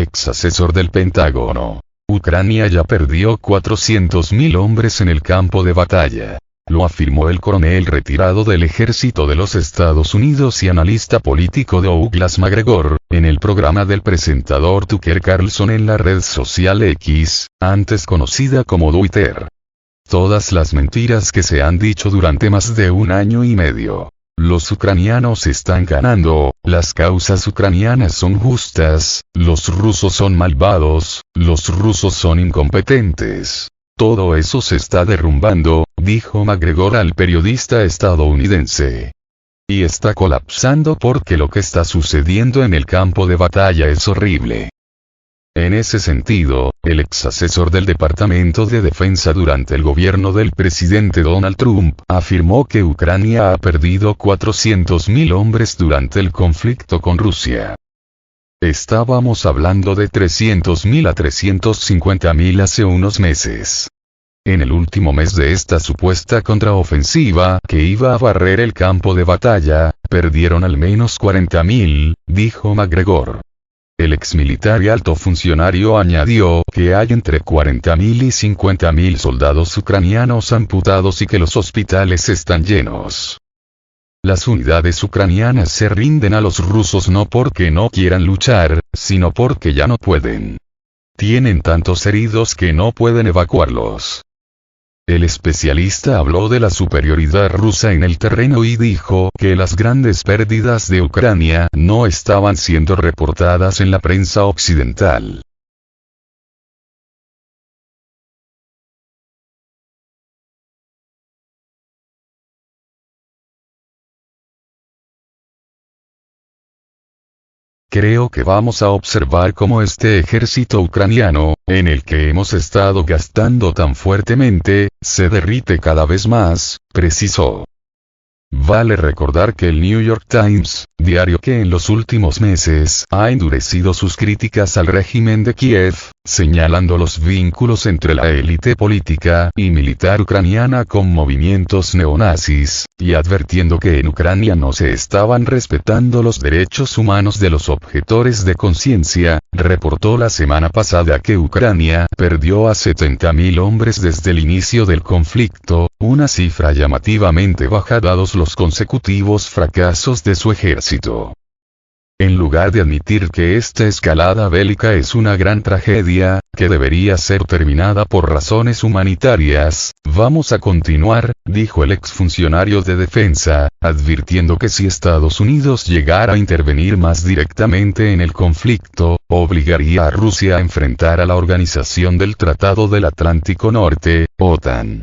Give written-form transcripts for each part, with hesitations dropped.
ex asesor del Pentágono. Ucrania ya perdió 400.000 hombres en el campo de batalla. Lo afirmó el coronel retirado del ejército de los Estados Unidos y analista político Douglas Macgregor, en el programa del presentador Tucker Carlson en la red social X, antes conocida como Twitter. Todas las mentiras que se han dicho durante más de un año y medio. Los ucranianos están ganando, las causas ucranianas son justas, los rusos son malvados, los rusos son incompetentes. Todo eso se está derrumbando, dijo Macgregor al periodista estadounidense. Y está colapsando porque lo que está sucediendo en el campo de batalla es horrible. En ese sentido, el ex asesor del Departamento de Defensa durante el gobierno del presidente Donald Trump afirmó que Ucrania ha perdido 400.000 hombres durante el conflicto con Rusia. Estábamos hablando de 300.000 a 350.000 hace unos meses. En el último mes de esta supuesta contraofensiva que iba a barrer el campo de batalla, perdieron al menos 40.000, dijo Macgregor. El exmilitar y alto funcionario añadió que hay entre 40.000 y 50.000 soldados ucranianos amputados y que los hospitales están llenos. Las unidades ucranianas se rinden a los rusos no porque no quieran luchar, sino porque ya no pueden. Tienen tantos heridos que no pueden evacuarlos. El especialista habló de la superioridad rusa en el terreno y dijo que las grandes pérdidas de Ucrania no estaban siendo reportadas en la prensa occidental. Creo que vamos a observar cómo este ejército ucraniano, en el que hemos estado gastando tan fuertemente, se derrite cada vez más, precisó. Vale recordar que el New York Times, diario que en los últimos meses ha endurecido sus críticas al régimen de Kiev, señalando los vínculos entre la élite política y militar ucraniana con movimientos neonazis, y advirtiendo que en Ucrania no se estaban respetando los derechos humanos de los objetores de conciencia, reportó la semana pasada que Ucrania perdió a 70.000 hombres desde el inicio del conflicto, una cifra llamativamente baja dados los consecutivos fracasos de su ejército. En lugar de admitir que esta escalada bélica es una gran tragedia, que debería ser terminada por razones humanitarias, vamos a continuar, dijo el exfuncionario de defensa, advirtiendo que si Estados Unidos llegara a intervenir más directamente en el conflicto, obligaría a Rusia a enfrentar a la Organización del Tratado del Atlántico Norte, OTAN.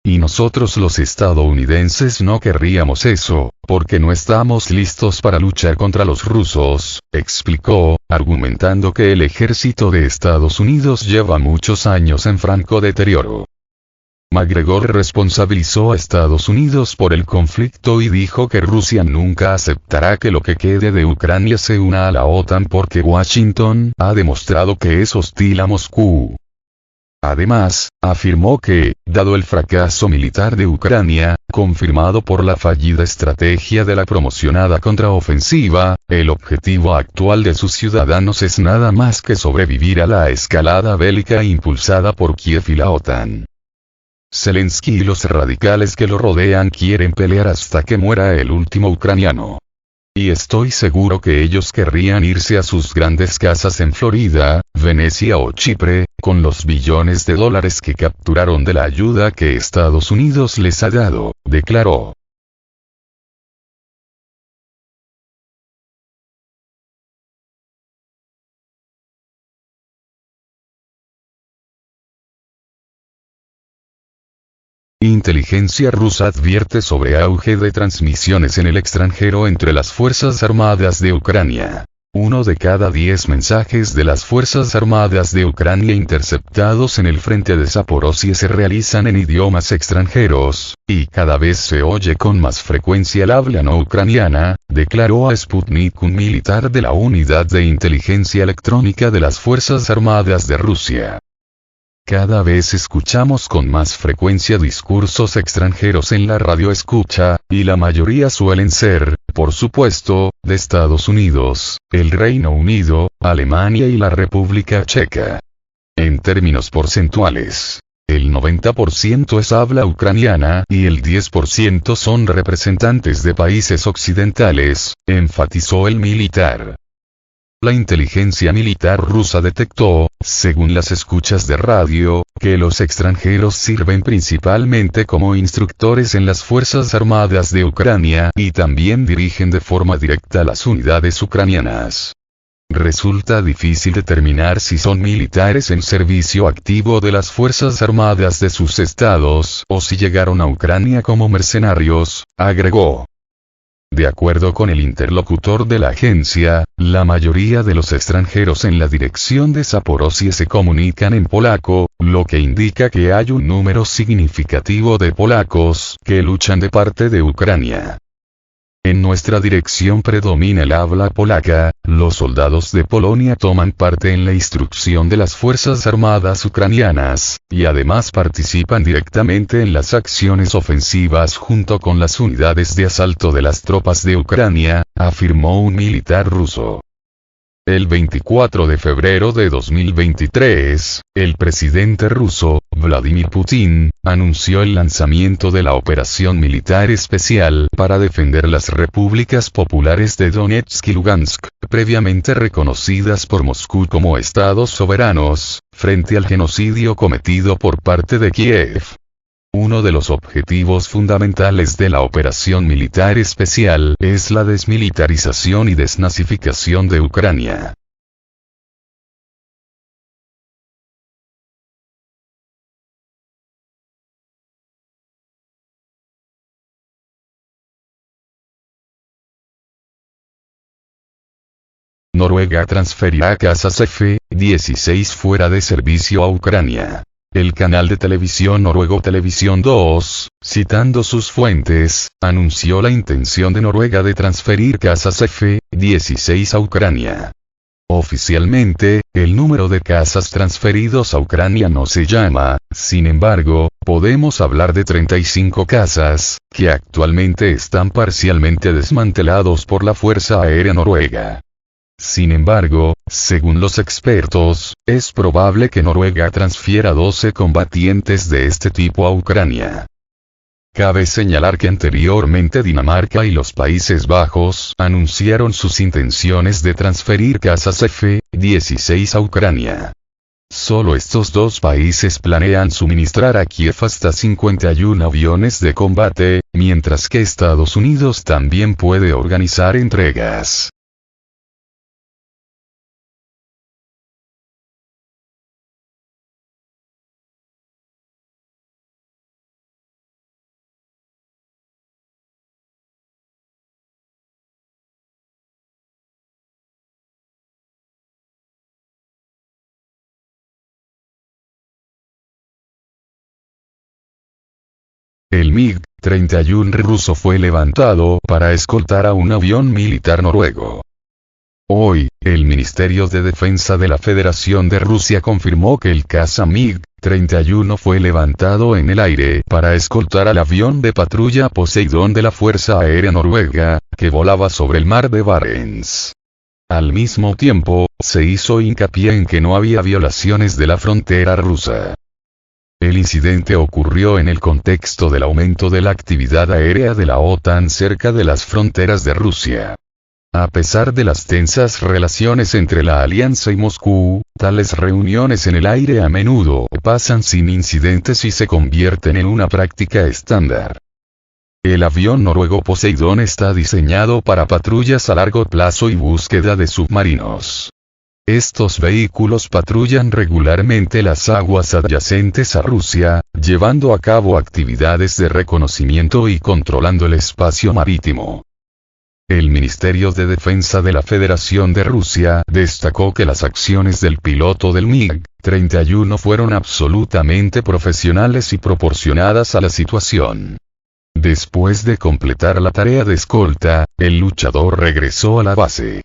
Y nosotros los estadounidenses no querríamos eso, porque no estamos listos para luchar contra los rusos, explicó, argumentando que el ejército de Estados Unidos lleva muchos años en franco deterioro. Macgregor responsabilizó a Estados Unidos por el conflicto y dijo que Rusia nunca aceptará que lo que quede de Ucrania se una a la OTAN porque Washington ha demostrado que es hostil a Moscú. Además, afirmó que, dado el fracaso militar de Ucrania, confirmado por la fallida estrategia de la promocionada contraofensiva, el objetivo actual de sus ciudadanos es nada más que sobrevivir a la escalada bélica impulsada por Kiev y la OTAN. Zelensky y los radicales que lo rodean quieren pelear hasta que muera el último ucraniano. Y estoy seguro que ellos querrían irse a sus grandes casas en Florida, Venecia o Chipre, con los billones de dólares que capturaron de la ayuda que Estados Unidos les ha dado, declaró. Inteligencia rusa advierte sobre auge de transmisiones en el extranjero entre las Fuerzas Armadas de Ucrania. 1 de cada 10 mensajes de las Fuerzas Armadas de Ucrania interceptados en el frente de Zaporozhye se realizan en idiomas extranjeros, y cada vez se oye con más frecuencia el habla no ucraniana, declaró a Sputnik un militar de la Unidad de Inteligencia Electrónica de las Fuerzas Armadas de Rusia. Cada vez escuchamos con más frecuencia discursos extranjeros en la radio escucha, y la mayoría suelen ser, por supuesto, de Estados Unidos, el Reino Unido, Alemania y la República Checa. En términos porcentuales, el 90% es habla ucraniana y el 10% son representantes de países occidentales, enfatizó el militar. La inteligencia militar rusa detectó, según las escuchas de radio, que los extranjeros sirven principalmente como instructores en las Fuerzas Armadas de Ucrania y también dirigen de forma directa las unidades ucranianas. Resulta difícil determinar si son militares en servicio activo de las Fuerzas Armadas de sus estados o si llegaron a Ucrania como mercenarios, agregó. De acuerdo con el interlocutor de la agencia, la mayoría de los extranjeros en la dirección de Zaporozhye se comunican en polaco, lo que indica que hay un número significativo de polacos que luchan de parte de Ucrania. En nuestra dirección predomina el habla polaca, los soldados de Polonia toman parte en la instrucción de las Fuerzas Armadas ucranianas, y además participan directamente en las acciones ofensivas junto con las unidades de asalto de las tropas de Ucrania, afirmó un militar ruso. El 24 de febrero de 2023, el presidente ruso, Vladimir Putin, anunció el lanzamiento de la operación militar especial para defender las repúblicas populares de Donetsk y Lugansk, previamente reconocidas por Moscú como estados soberanos, frente al genocidio cometido por parte de Kiev. Uno de los objetivos fundamentales de la operación militar especial es la desmilitarización y desnazificación de Ucrania. Noruega transferirá casas F-16 fuera de servicio a Ucrania. El canal de televisión noruego Televisión 2, citando sus fuentes, anunció la intención de Noruega de transferir casas F-16 a Ucrania. Oficialmente, el número de casas transferidos a Ucrania no se llama, sin embargo, podemos hablar de 35 casas, que actualmente están parcialmente desmantelados por la Fuerza Aérea Noruega. Sin embargo, según los expertos, es probable que Noruega transfiera 12 combatientes de este tipo a Ucrania. Cabe señalar que anteriormente Dinamarca y los Países Bajos anunciaron sus intenciones de transferir casas F-16 a Ucrania. Solo estos dos países planean suministrar a Kiev hasta 51 aviones de combate, mientras que Estados Unidos también puede organizar entregas. El MiG-31 ruso fue levantado para escoltar a un avión militar noruego. Hoy, el Ministerio de Defensa de la Federación de Rusia confirmó que el caza MiG-31 fue levantado en el aire para escoltar al avión de patrulla Poseidón de la Fuerza Aérea Noruega, que volaba sobre el mar de Barents. Al mismo tiempo, se hizo hincapié en que no había violaciones de la frontera rusa. El incidente ocurrió en el contexto del aumento de la actividad aérea de la OTAN cerca de las fronteras de Rusia. A pesar de las tensas relaciones entre la alianza y Moscú, tales reuniones en el aire a menudo pasan sin incidentes y se convierten en una práctica estándar. El avión noruego Poseidón está diseñado para patrullas a largo plazo y búsqueda de submarinos. Estos vehículos patrullan regularmente las aguas adyacentes a Rusia, llevando a cabo actividades de reconocimiento y controlando el espacio marítimo. El Ministerio de Defensa de la Federación de Rusia destacó que las acciones del piloto del MiG-31 fueron absolutamente profesionales y proporcionadas a la situación. Después de completar la tarea de escolta, el luchador regresó a la base.